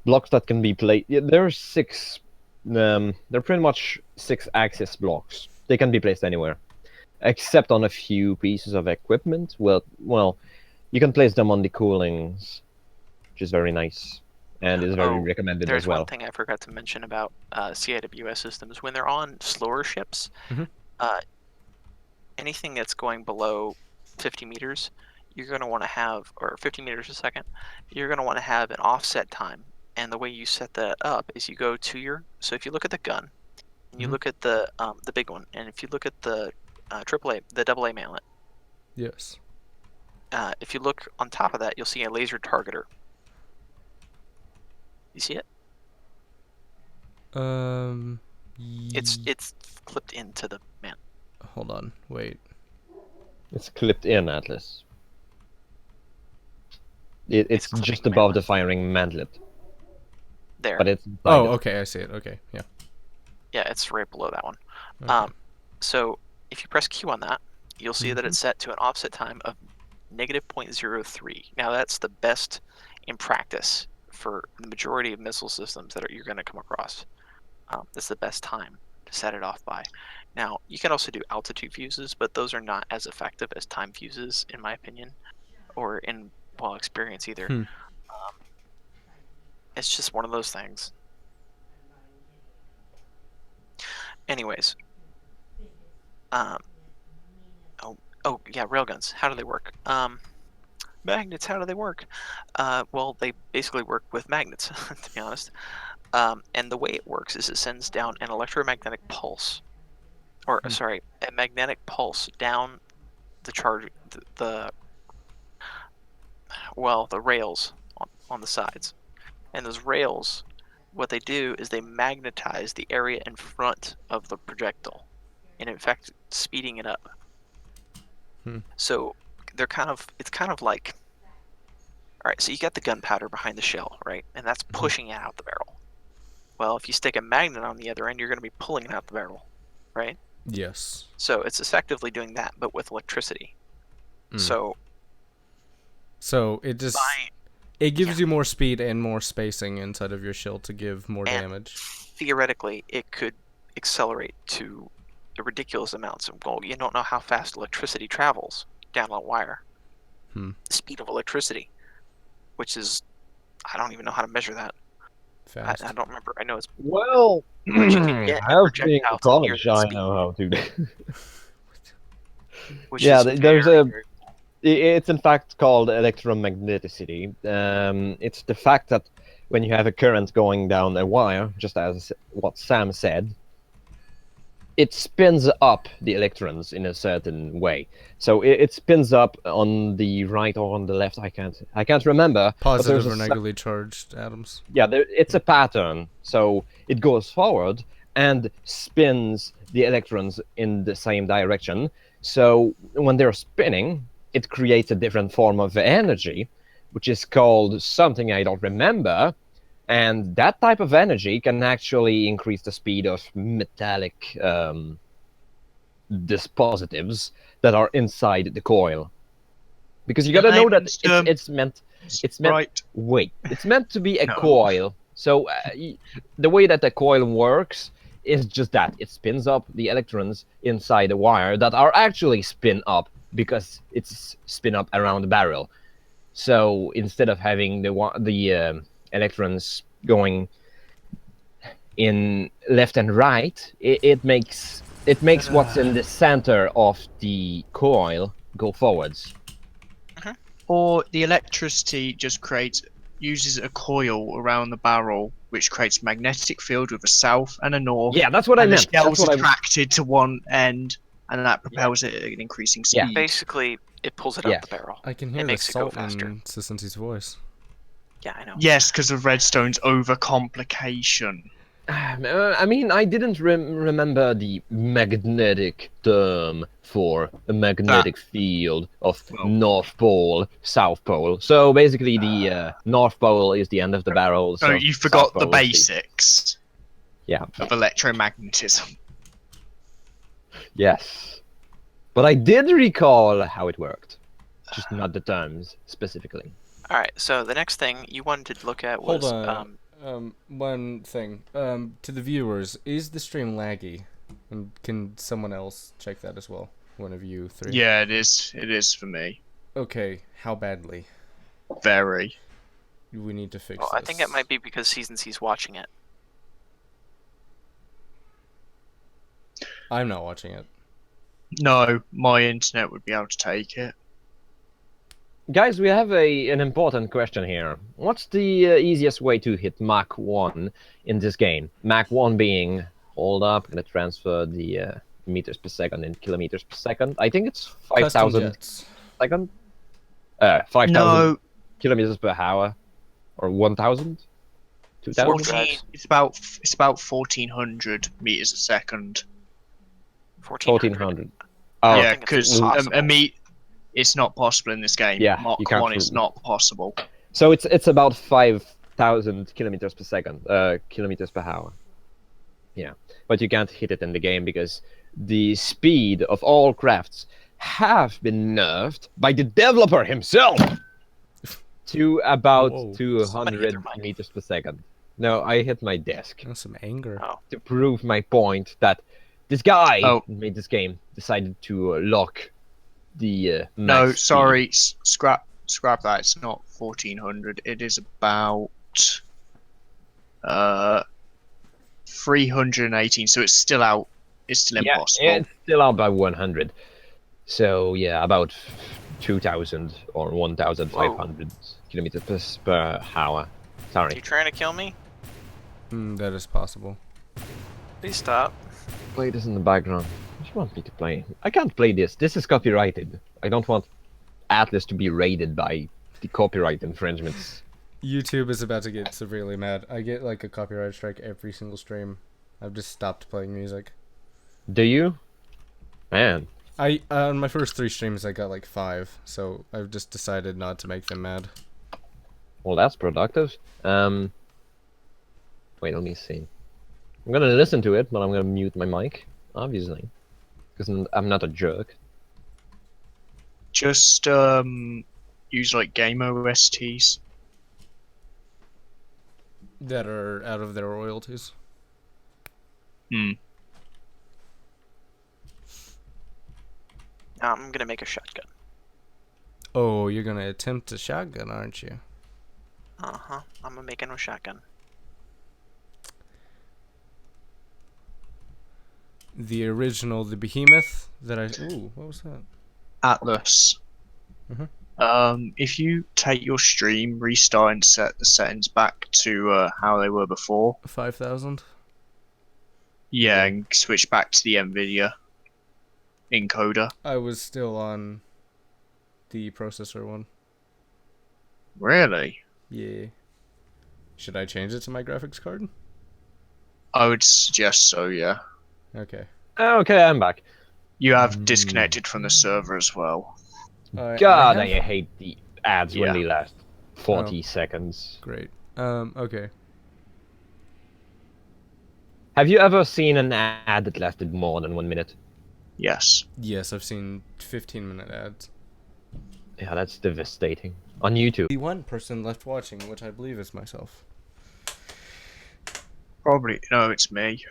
blocks that can be placed. Yeah, there's six. They're pretty much 6-axis blocks. They can be placed anywhere, except on a few pieces of equipment. Well, you can place them on the coolings, which is very nice, and is very Oh, recommended There's as well. one thing I forgot to mention about CIWS systems. When they're on slower ships, Mhm. anything that's going below 50 meters, you're going to want to have, or 50 meters a second, you're going to want to have an offset time. And the way you set that up is you go to so if you look at the gun, and you Mhm. look at the big one, and if you look at the AAA, the AA magnet. Yes. If you look on top of that, you'll see a laser targeter. You see it? It's clipped into the man. Hold on. Wait. It's clipped in, Atlas. It's clipping just the above mantlet. the firing mantlet, There. but it's Oh, inside it. okay. I see it. Okay. Yeah. Yeah, it's right below that one. Okay. So if you press Q on that, you'll see that it's set to an offset time of -0.03. Now that's the best in practice for the majority of missile systems that you're going to come across. That's the best time to set it off by. Now you can also do altitude fuses, but those are not as effective as time fuses, in my opinion, or in experience either. Hmm. It's just one of those things. Anyways, oh yeah, railguns. How do they work? Magnets. How do they work? Well, they basically work with magnets, to be honest. And the way it works is it sends down an electromagnetic pulse, or sorry, a magnetic pulse down the charge, the rails on the sides, and those rails, what they do is they magnetize the area in front of the projectile, and in fact speeding it up. So it's kind of like, all right, so you got the gunpowder behind the shell, right, and that's pushing it out the barrel. Well, if you stick a magnet on the other end, you're going to be pulling it out the barrel, right? Yes. So it's effectively doing that, but with electricity. So it just it gives you more speed and more spacing inside of your shield to give more damage. Theoretically, it could accelerate to a ridiculous amounts. Well, you don't know how fast electricity travels down a wire. The speed of electricity, which is, I don't even know how to measure that. Fast. I don't remember. I know it's Well, what you can get I've been in projectiles at near college. that I speed, know how to do that. which Yeah, is there's very, a. very It's in fact called electromagneticity. It's the fact that when you have a current going down a wire, just as what Sam said, it spins up the electrons in a certain way. So it spins up on the right or on the left. I can't remember. but there's Positive a or negatively charged atoms. Yeah, it's a pattern. So it goes forward and spins the electrons in the same direction. So when they're spinning, it creates a different form of energy, which is called something I don't remember. And that type of energy can actually increase the speed of metallic dispositives that are inside the coil. Because you gotta know that it's meant. Right. Wait, it's meant to be a No. coil. So the way that the coil works is just that it spins up the electrons inside the wire that are actually spin up because it's spin up around the barrel. So instead of having the electrons going in left and right, it makes what's in the center of the coil go forwards. Or the electricity just uses a coil around the barrel, which creates a magnetic field with a south and a north. Yeah, that's what I and meant. The shell's That's what attracted to one end, and that propels it at an increasing speed. Yeah. basically it pulls it out the barrel. I can hear It the makes it go salt faster. in Sisensi's voice. Yeah, I know. Yes, because of Redstone's overcomplication. I mean, I didn't remember the magnetic term for a magnetic field of North Pole, South Pole. So basically, the North Pole is the end of the barrel. So you forgot the South Pole is basics yeah. of electromagnetism. Yes. But I did recall how it worked, just not the terms specifically. All right. So the next thing you wanted to look at was Hold on. One thing. To the viewers, is the stream laggy? And can someone else check that as well? One of you three. Yeah, it is. It is for me. Okay. How badly? Very. We need to fix Well, this. I think it might be because C's watching it. I'm not watching it. No, my internet would be able to take it. Guys, we have an important question here. What's the easiest way to hit Mach 1 in this game? Mach 1 being, hold up, I'm gonna transfer the meters per second in kilometers per second. I think it's Custom 5,000 jets. second. 5,000 No, kilometers per hour, or 1,000, 2,000. 14. It's about 1,400 meters a second. 1,400. I Oh, don't Yeah, think it's because possible. it's not possible in this game. Yeah, Mark you can't 1 is prove- not possible. so it's about 5,000 kilometers per second, kilometers per hour. Yeah, but you can't hit it in the game because the speed of all crafts have been nerfed by the developer himself to about Whoa. Somebody hit 200 their mic. meters per second. No, I hit my desk That's some anger. Oh. to prove my point that this guy Oh. who made this game decided to lock the No, max sorry, scrap that. It's not 1,400. It is about 318. So it's still out. It's still speed. Yeah, impossible. it's still out by 100. So yeah, about 2,000 or 1,500 kilometers per hour. You Sorry. trying to kill me? That is possible. Please stop. Play this in the background. What do you want me to play? I can't play this. This is copyrighted. I don't want Atlas to be raided by the copyright infringements. YouTube is about to get severely mad. I get like a copyright strike every single stream. I've just stopped playing music. Do you? Man. I on my first 3 streams I got like 5, so I've just decided not to make them mad. Well, that's productive. Wait, let me see. I'm gonna listen to it, but I'm gonna mute my mic, obviously, because I'm not a jerk. Just use like game OSTs. That are out of their royalties. Hmm. I'm gonna make a shotgun. Oh, you're gonna attempt a shotgun, aren't you? Uh-huh. I'm gonna make a shotgun. The original, the behemoth that I. Ooh, what was that? Atlas. Mhm. If you take your stream, restart and set the settings back to how they were before, 5,000. yeah, and switch back to the NVIDIA encoder. I was still on the processor one. Really? Yeah. Should I change it to my graphics card? I would suggest so, yeah. Okay. Okay, I'm back. You have disconnected from the server as well. God, I I have- hate the ads Yeah. when they last 40 seconds. Great. Okay. Have you ever seen an ad that lasted more than 1 minute? Yes. Yes, I've seen 15-minute ads. Yeah, that's devastating. On YouTube. The one person left watching, which I believe is myself. Probably. No, it's me.